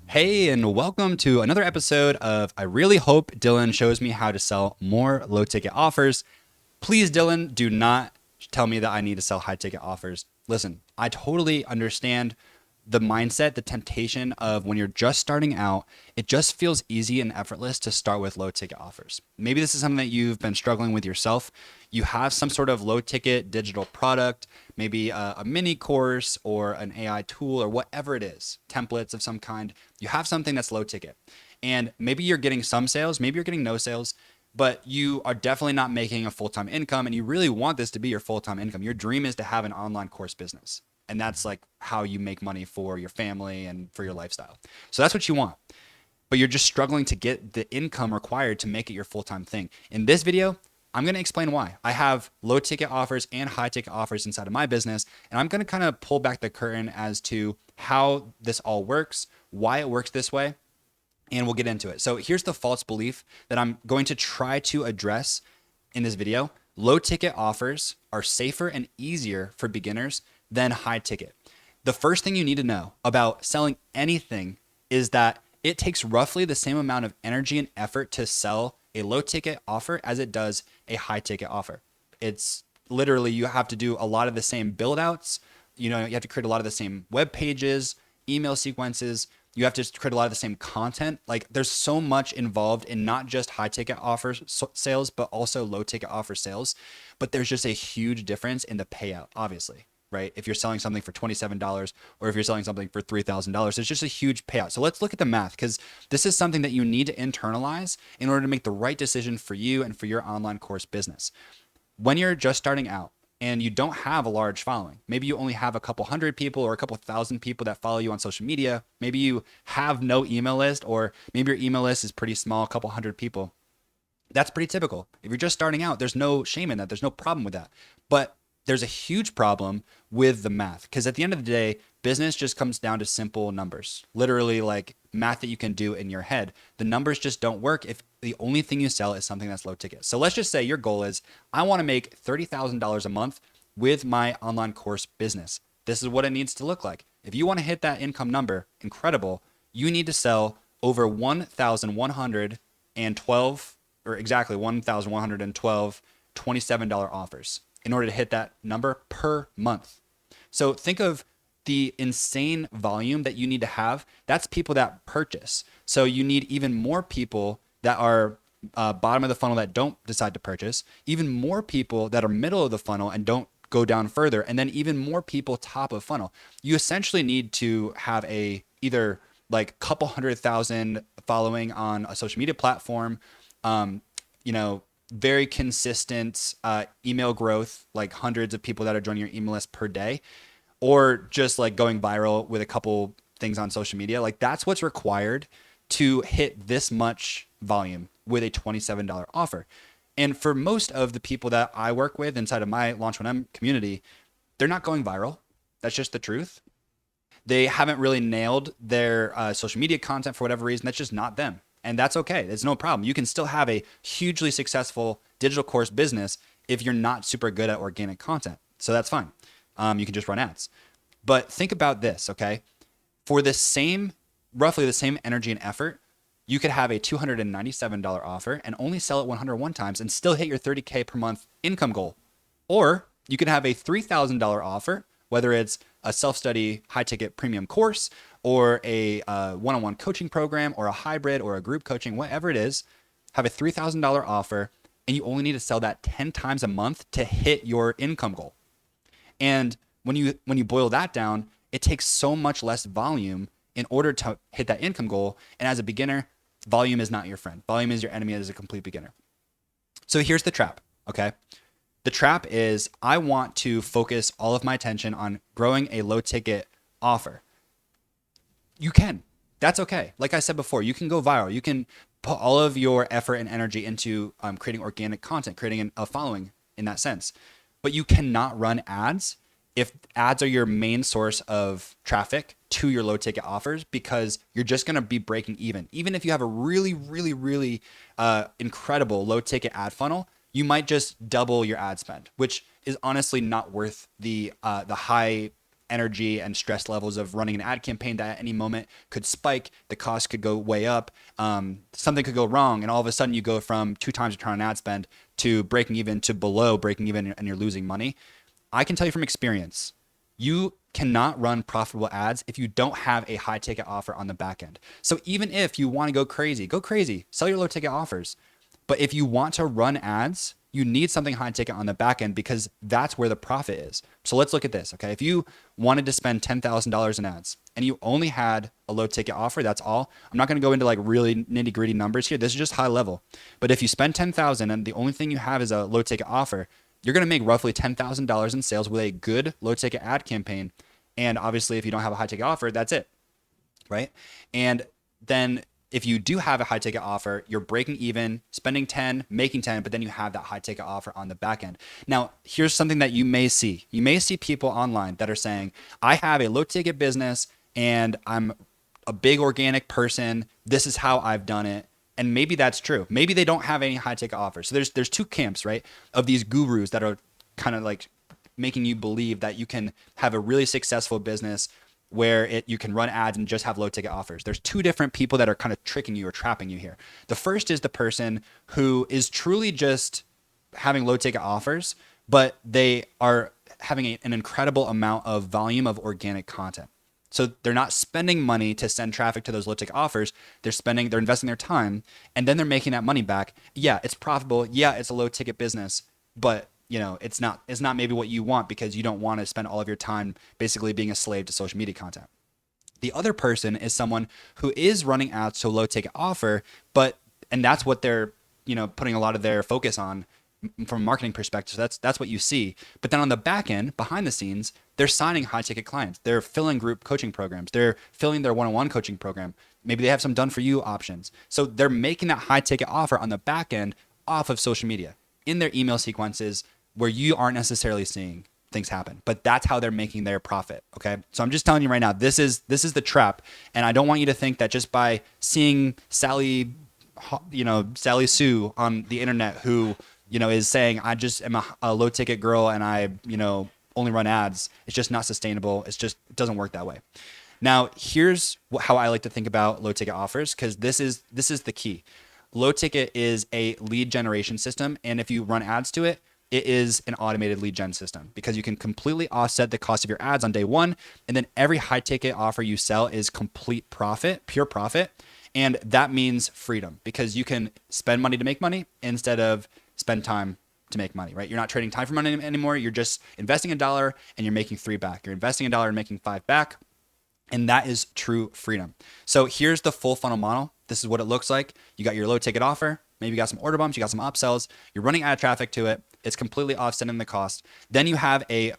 Hey, and welcome to another episode of I Really Hope Dylan Shows Me How to Sell More Low Ticket Offers. Please, Dylan, do not tell me that I need to sell high ticket offers. Listen, I totally understand the mindset, the temptation of when you're just starting out, it just feels easy and effortless to start with low ticket offers. Maybe this is something that you've been struggling with yourself. You have some sort of low ticket digital product, maybe a mini course or an AI tool or whatever it is, templates of some kind. You have something that's low ticket. And maybe you're getting some sales, maybe you're getting no sales, but you are definitely not making a full time income and you really want this to be your full time income. Your dream is to have an online course business. And that's like how you make money for your family and for your lifestyle. So that's what you want. But you're just struggling to get the income required to make it your full time thing. In this video, I'm going to explain why. I have low ticket offers and high ticket offers inside of my business. And I'm going to kind of pull back the curtain as to how this all works, why it works this way, and we'll get into it. So here's the false belief that I'm going to try to address in this video. Low ticket offers are safer and easier for beginners than high ticket. The first thing you need to know about selling anything is that it takes roughly the same amount of energy and effort to sell a low ticket offer as it does a high ticket offer. It's literally, you have to do a lot of the same build outs. You have to create a lot of the same web pages, email sequences. You have to create a lot of the same content. Like there's so much involved in not just high ticket offers sales, but also low ticket offer sales. But there's just a huge difference in the payout, obviously, right? If you're selling something for $27 or if you're selling something for $3,000, there's just a huge payout. So let's look at the math because this is something that you need to internalize in order to make the right decision for you and for your online course business. When you're just starting out, and you don't have a large following. Maybe you only have a couple hundred people or a couple thousand people that follow you on social media. Maybe you have no email list, or maybe your email list is pretty small, a couple hundred people. That's pretty typical. If you're just starting out, there's no shame in that. There's no problem with that. But there's a huge problem with the math because at the end of the day, business just comes down to simple numbers, literally like math that you can do in your head. The numbers just don't work if the only thing you sell is something that's low ticket. So let's just say your goal is I want to make $30,000 a month with my online course business. This is what it needs to look like. If you want to hit that income number, incredible, you need to sell over 1,112 or exactly 1,112 $27 offers in order to hit that number per month. So think of the insane volume that you need to have. That's people that purchase. So you need even more people that are bottom of the funnel that don't decide to purchase, even more people that are middle of the funnel and don't go down further, and then even more people top of funnel. You essentially need to have a either like couple 100,000 following on a social media platform, um, you know, very consistent email growth, like hundreds of people that are joining your email list per day, or just like going viral with a couple things on social media. Like that's what's required to hit this much volume with a $27 offer. And for most of the people that I work with inside of my Launch 1M community, they're not going viral. That's just the truth. They haven't really nailed their social media content for whatever reason. That's just not them. And that's okay. There's no problem. You can still have a hugely successful digital course business if you're not super good at organic content. So that's fine. You can just run ads. But think about this, okay? For the same, roughly the same energy and effort, you could have a $297 offer and only sell it 101 times and still hit your 30K per month income goal. Or you could have a $3,000 offer, whether it's a self-study high-ticket premium course or a one-on-one coaching program or a hybrid or a group coaching, whatever it is, have a $3,000 offer and you only need to sell that 10 times a month to hit your income goal. And when you boil that down, it takes so much less volume in order to hit that income goal. And as a beginner, volume is not your friend. Volume is your enemy as a complete beginner. So here's the trap, okay? The trap is I want to focus all of my attention on growing a low ticket offer. You can. That's okay. Like I said before, you can go viral. You can put all of your effort and energy into creating organic content, creating a following in that sense. But you cannot run ads if ads are your main source of traffic to your low ticket offers, because you're just going to be breaking even. Even if you have a really, really, really incredible low ticket ad funnel, you might just double your ad spend, which is honestly not worth the high energy and stress levels of running an ad campaign that at any moment could spike, the cost could go way up, something could go wrong, and all of a sudden you go from 2 times return on ad spend to breaking even to below breaking even, and you're losing money. I can tell you from experience, you cannot run profitable ads if you don't have a high ticket offer on the back end. So even if you want to go crazy, sell your low ticket offers. But if you want to run ads, you need something high ticket on the back end, because that's where the profit is. So let's look at this, okay? If you wanted to spend $10,000 in ads and you only had a low ticket offer, that's all. I'm not going to go into like really nitty gritty numbers here. This is just high level. But if you spend $10,000 and the only thing you have is a low ticket offer, you're going to make roughly $10,000 in sales with a good low ticket ad campaign. And obviously, if you don't have a high ticket offer, that's it, right? And then if you do have a high ticket offer, you're breaking even, spending 10, making 10, but then you have that high ticket offer on the back end. Now, here's something that you may see. You may see people online that are saying, I have a low ticket business and I'm a big organic person. This is how I've done it. And maybe that's true. Maybe they don't have any high ticket offers. So there's 2 camps, right, of these gurus that are kind of like making you believe that you can have a really successful business where you can run ads and just have low ticket offers. There's 2 different people that are kind of tricking you or trapping you here. The first is the person who is truly just having low ticket offers, but they are having an incredible amount of volume of organic content. So they're not spending money to send traffic to those low ticket offers. They're investing their time, and then they're making that money back. Yeah, it's profitable. Yeah, it's a low ticket business, but it's not maybe what you want, because you don't want to spend all of your time basically being a slave to social media content. The other person is someone who is running ads to a low ticket offer, and that's what they're, putting a lot of their focus on from a marketing perspective. So that's what you see. But then on the back end, behind the scenes, they're signing high ticket clients. They're filling group coaching programs. They're filling their one-on-one coaching program. Maybe they have some done for you options. So they're making that high ticket offer on the back end off of social media in their email sequences, where you aren't necessarily seeing things happen, but that's how they're making their profit. Okay. So I'm just telling you right now, this is the trap. And I don't want you to think that just by seeing Sally Sue on the internet, who, is saying, I just am a low ticket girl and I, only run ads, it's just not sustainable. It doesn't work that way. Now, here's how I like to think about low ticket offers, because this is the key. Low ticket is a lead generation system. And if you run ads to it, it is an automated lead gen system, because you can completely offset the cost of your ads on day one. And then every high ticket offer you sell is complete profit, pure profit. And that means freedom, because you can spend money to make money instead of spend time to make money, right? You're not trading time for money anymore. You're just investing $1 and you're making 3 back. You're investing $1 and making 5 back. And that is true freedom. So here's the full funnel model. This is what it looks like. You got your low ticket offer. Maybe you got some order bumps. You got some upsells. You're running ad traffic to it. It's completely offsetting the cost. Then you have a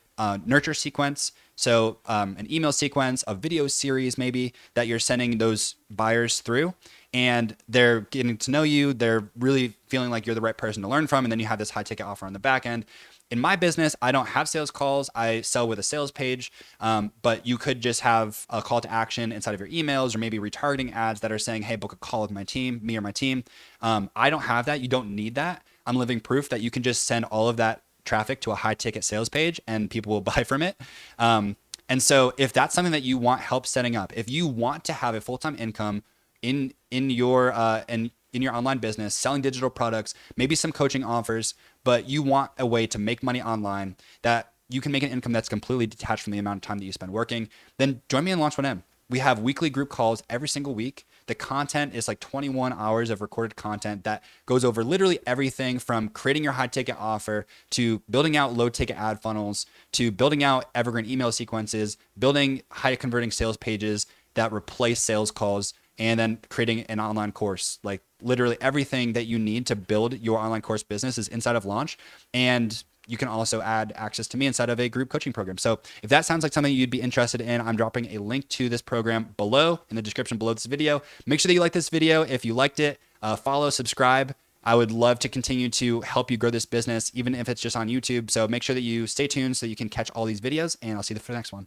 nurture sequence. So an email sequence, a video series maybe that you're sending those buyers through, and they're getting to know you. They're really feeling like you're the right person to learn from. And then you have this high ticket offer on the back end. In my business, I don't have sales calls. I sell with a sales page, but you could just have a call to action inside of your emails, or maybe retargeting ads that are saying, hey, book a call with me or my team. I don't have that. You don't need that. I'm living proof that you can just send all of that traffic to a high ticket sales page and people will buy from it. And so if that's something that you want help setting up, if you want to have a full-time income in your online business, selling digital products, maybe some coaching offers, but you want a way to make money online that you can make an income that's completely detached from the amount of time that you spend working, then join me in Launch 1M. We have weekly group calls every single week. The content is like 21 hours of recorded content that goes over literally everything from creating your high ticket offer to building out low ticket ad funnels to building out evergreen email sequences, building high converting sales pages that replace sales calls, and then creating an online course. Like literally everything that you need to build your online course business is inside of Launch. And you can also add access to me inside of a group coaching program. So if that sounds like something you'd be interested in, I'm dropping a link to this program below in the description below this video. Make sure that you like this video. If you liked it, follow, subscribe. I would love to continue to help you grow this business, even if it's just on YouTube. So make sure that you stay tuned so you can catch all these videos, and I'll see you for the next one.